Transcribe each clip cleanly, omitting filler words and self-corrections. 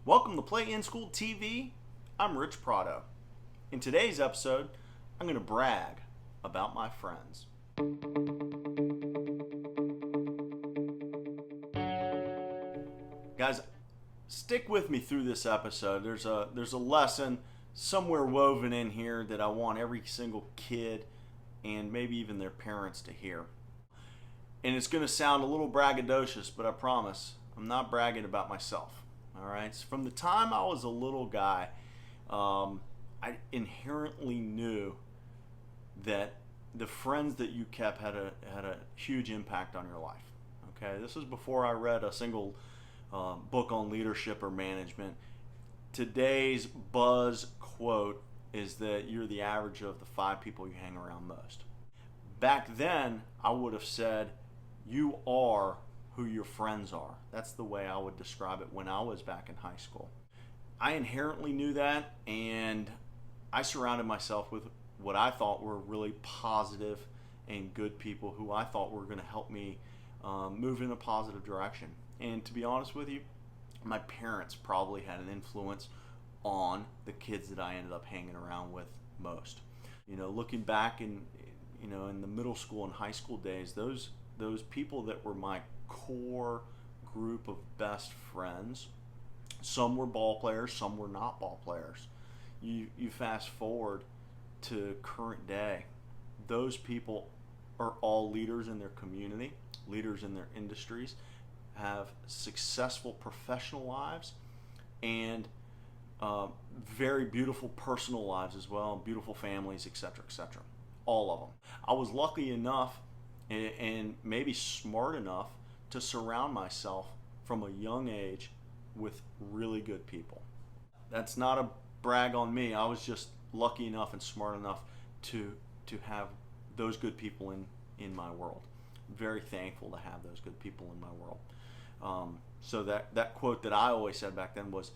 Welcome to Play In School TV. I'm Rich Prado. In today's episode, I'm going to brag about my friends. Guys, stick with me through this episode. There's a lesson somewhere woven in here that I want every single kid and maybe even their parents to hear. And it's going to sound a little braggadocious, but I promise I'm not bragging about myself. All right. So from the time I was a little guy, I inherently knew that the friends that you kept had a huge impact on your life. Okay. This was before I read a single book on leadership or management. Today's buzz quote is that you're the average of the 5 people you hang around most. Back then, I would have said you are who your friends are. That's the way I would describe it when I was back in high school. I inherently knew that, and I surrounded myself with what I thought were really positive and good people who I thought were going to help me move in a positive direction. And to be honest with you, my parents probably had an influence on the kids that I ended up hanging around with most. You know, looking back in the middle school and high school days, those people that were my core group of best friends, some were ball players, some were not ball players. You fast forward to current day, those people are all leaders in their community, leaders in their industries, have successful professional lives, and very beautiful personal lives as well, beautiful families, etc., etc. All of them. I was lucky enough and maybe smart enough to surround myself from a young age with really good people. That's not a brag on me. I was just lucky enough and smart enough to have those good people in my world. Very thankful to have those good people in my world. So that quote that I always said back then was,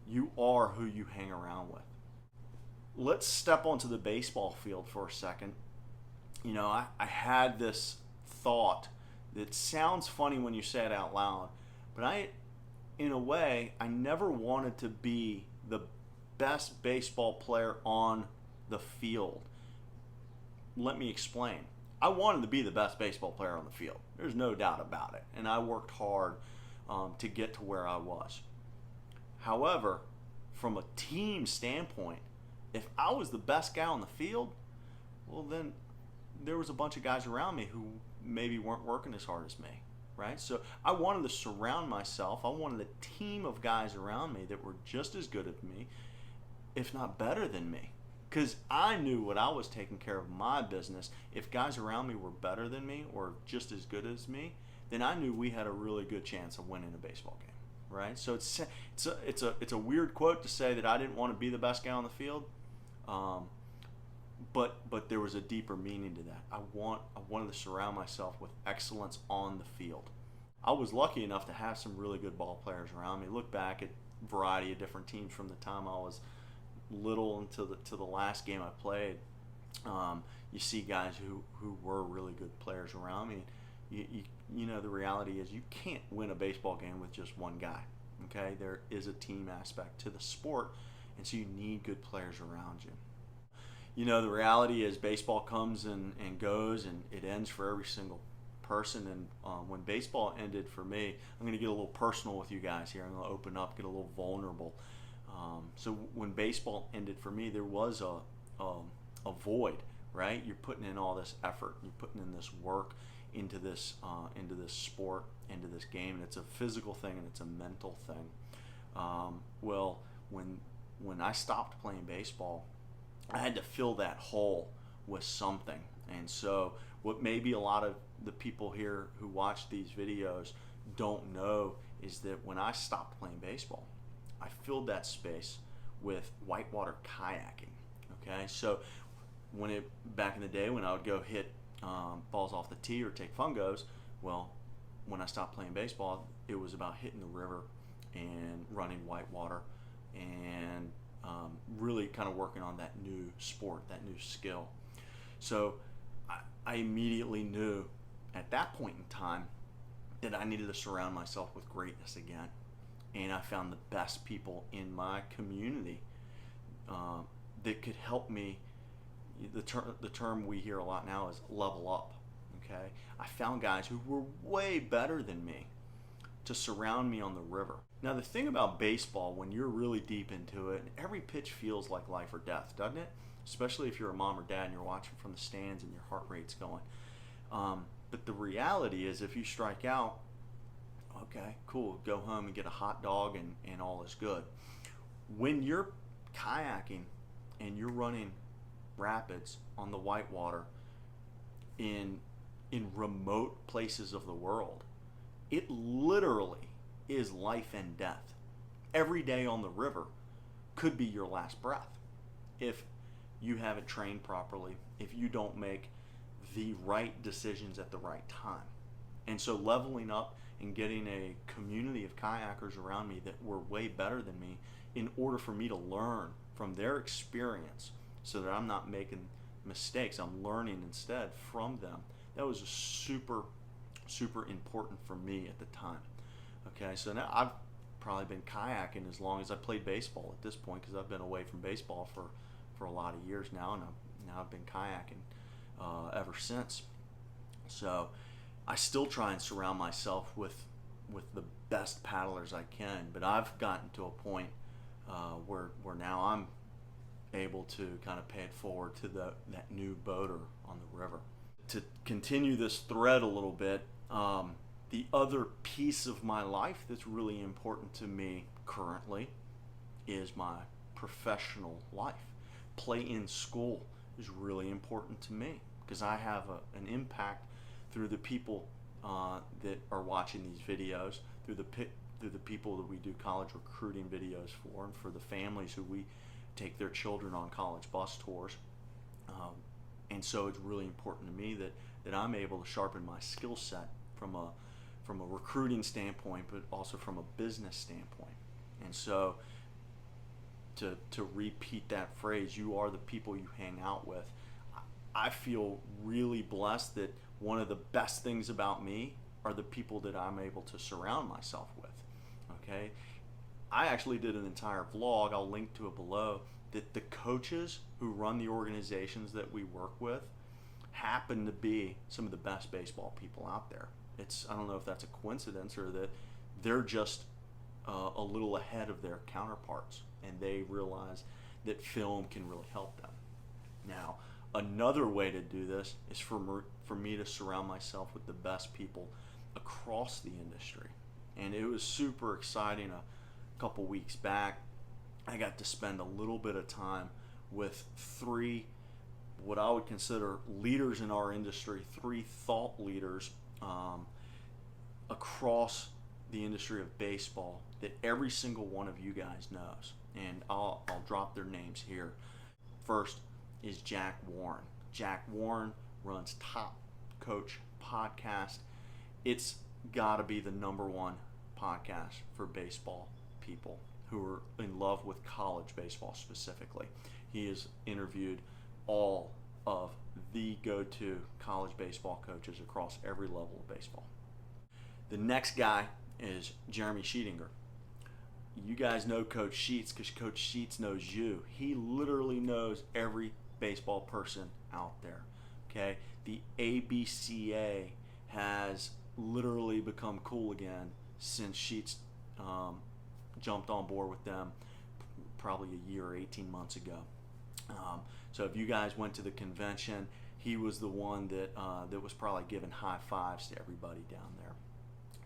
you are who you hang around with. Let's step onto the baseball field for a second. You know, I had this thought that sounds funny when you say it out loud, but in a way, I never wanted to be the best baseball player on the field. Let me explain. I wanted to be the best baseball player on the field. There's no doubt about it. And I worked hard to get to where I was. However, from a team standpoint, if I was the best guy on the field, well, then there was a bunch of guys around me who maybe weren't working as hard as me, right? So I wanted to surround myself. I wanted a team of guys around me that were just as good as me, if not better than me. Because I knew when I was taking care of my business, if guys around me were better than me or just as good as me, then I knew we had a really good chance of winning a baseball game, right? So it's a weird quote to say that I didn't want to be the best guy on the field, but there was a deeper meaning to that. I wanted to surround myself with excellence on the field. I was lucky enough to have some really good ball players around me. Look back at a variety of different teams from the time I was little until the last game I played. You see guys who were really good players around me. You know, the reality is you can't win a baseball game with just one guy. Okay, there is a team aspect to the sport, and so you need good players around you. You know, the reality is baseball comes and goes, and it ends for every single person. And when baseball ended for me, I'm going to get a little personal with you guys here. I'm going to open up, get a little vulnerable. So when baseball ended for me, there was a void, right? You're putting in all this effort, you're putting in this work into this sport, into this game, and it's a physical thing and it's a mental thing. Well, when I stopped playing baseball, I had to fill that hole with something. And so what maybe a lot of the people here who watch these videos don't know is that when I stopped playing baseball, I filled that space with whitewater kayaking. Okay, so back in the day when I would go hit balls off the tee or take fungos, well, when I stopped playing baseball, it was about hitting the river and running whitewater and really kind of working on that new sport, that new skill. So I immediately knew at that point in time that I needed to surround myself with greatness again. and I found the best people in my community that could help me. The term we hear a lot now is level up. Okay, I found guys who were way better than me to surround me on the river. Now the thing about baseball, when you're really deep into it, every pitch feels like life or death, doesn't it? Especially if you're a mom or dad and you're watching from the stands and your heart rate's going. But the reality is, if you strike out, okay, cool, go home and get a hot dog and all is good. When you're kayaking and you're running rapids on the whitewater in remote places of the world, it literally is life and death. Every day on the river could be your last breath if you haven't trained properly, if you don't make the right decisions at the right time. And so leveling up and getting a community of kayakers around me that were way better than me, in order for me to learn from their experience so that I'm not making mistakes, I'm learning instead from them. That was super important for me at the time. Okay, so now I've probably been kayaking as long as I played baseball at this point, because I've been away from baseball for a lot of years now, and I've been kayaking ever since. So I still try and surround myself with the best paddlers I can, but I've gotten to a point where now I'm able to kind of pay it forward to that new boater on the river. To continue this thread a little bit, the other piece of my life that's really important to me currently is my professional life. Play in school is really important to me because I have an impact through the people that are watching these videos, through the people that we do college recruiting videos for, and for the families who we take their children on college bus tours. And so it's really important to me that I'm able to sharpen my skill set from a recruiting standpoint, but also from a business standpoint. And so to repeat that phrase, you are the people you hang out with, I feel really blessed that one of the best things about me are the people that I'm able to surround myself with. Okay, I actually did an entire vlog, I'll link to it below, that the coaches who run the organizations that we work with happen to be some of the best baseball people out there. I don't know if that's a coincidence or that they're just a little ahead of their counterparts, and they realize that film can really help them. Now, another way to do this is for me to surround myself with the best people across the industry. And it was super exciting. A couple weeks back, I got to spend a little bit of time with three, what I would consider leaders in our industry, three thought leaders across the industry of baseball that every single one of you guys knows. And I'll drop their names here. First is Jack Warren. Jack Warren runs Top Coach Podcast. It's got to be the #1 podcast for baseball people who are in love with college baseball specifically. He has interviewed all of the go-to college baseball coaches across every level of baseball. The next guy is Jeremy Sheetinger. You guys know Coach Sheets because Coach Sheets knows you. He literally knows every baseball person out there. Okay, the ABCA has literally become cool again since Sheets jumped on board with them probably a year or 18 months ago. So if you guys went to the convention, he was the one that was probably giving high fives to everybody down there.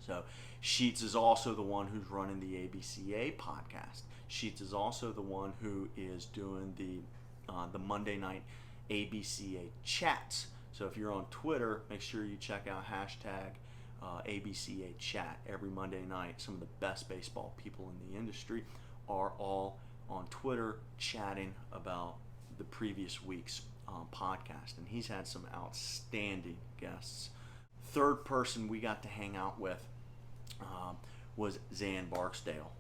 So Sheets is also the one who's running the ABCA podcast. Sheets is also the one who is doing the Monday night ABCA chats. So if you're on Twitter, make sure you check out hashtag ABCA chat every Monday night. Some of the best baseball people in the industry are all on Twitter chatting about the previous week's podcast, and he's had some outstanding guests. Third person we got to hang out with was Zan Barksdale.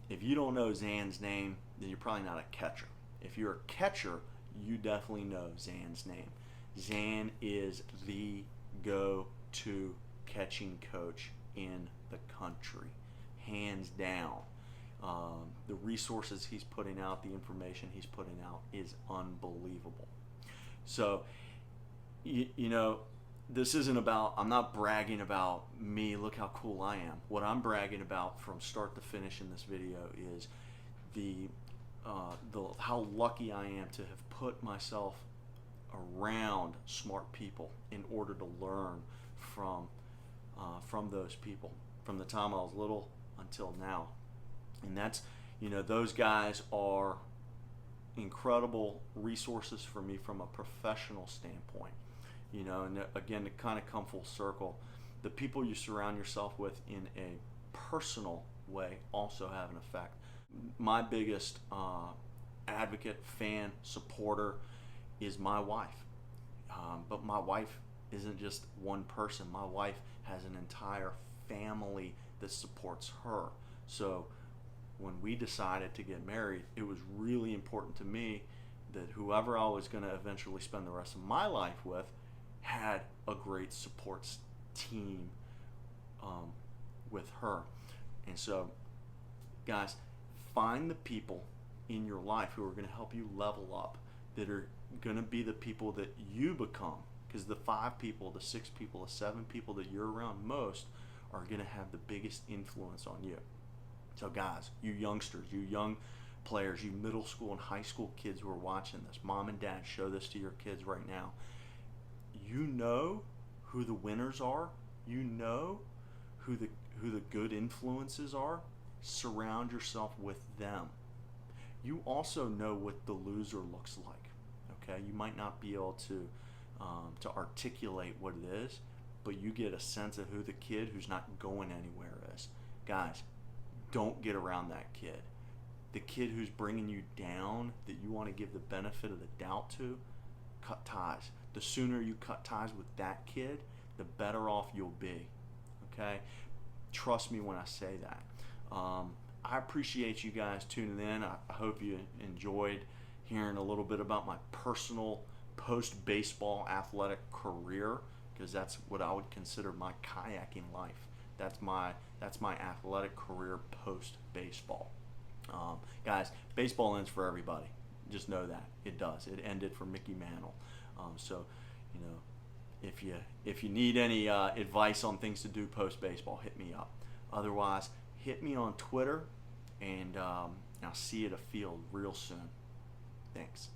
If you don't know Zan's name, then you're probably not a catcher. If you're a catcher, you definitely know Zan's name. Zan is the go-to catching coach in the country, hands down. The resources he's putting out, the information he's putting out is unbelievable. So, you know, this isn't about, I'm not bragging about me, look how cool I am. What I'm bragging about from start to finish in this video is the how lucky I am to have put myself around smart people in order to learn from those people from the time I was little until now. And that's, you know, those guys are incredible resources for me from a professional standpoint. You know, and again, to kind of come full circle, the people you surround yourself with in a personal way also have an effect. My biggest advocate, fan, supporter is my wife. But my wife isn't just one person. My wife has an entire family that supports her. So when we decided to get married, it was really important to me that whoever I was going to eventually spend the rest of my life with had a great support team with her. And so, guys, find the people in your life who are going to help you level up, that are going to be the people that you become. Because the 5 people, the 6 people, the 7 people that you're around most are going to have the biggest influence on you. So guys, you youngsters, you young players, you middle school and high school kids who are watching this, mom and dad, show this to your kids right now. You know who the winners are. You know who the good influences are. Surround yourself with them. You also know what the loser looks like. Okay, you might not be able to articulate what it is, but you get a sense of who the kid who's not going anywhere is. Guys, don't get around that kid. The kid who's bringing you down, that you want to give the benefit of the doubt to, cut ties. The sooner you cut ties with that kid, the better off you'll be. Okay? Trust me when I say that. I appreciate you guys tuning in. I hope you enjoyed hearing a little bit about my personal post-baseball athletic career, because that's what I would consider my kayaking life. That's my athletic career post-baseball. Guys, baseball ends for everybody. Just know that it does. It ended for Mickey Mantle. So, you know, if you need any advice on things to do post-baseball, hit me up. Otherwise, hit me on Twitter, and I'll see you at a field real soon. Thanks.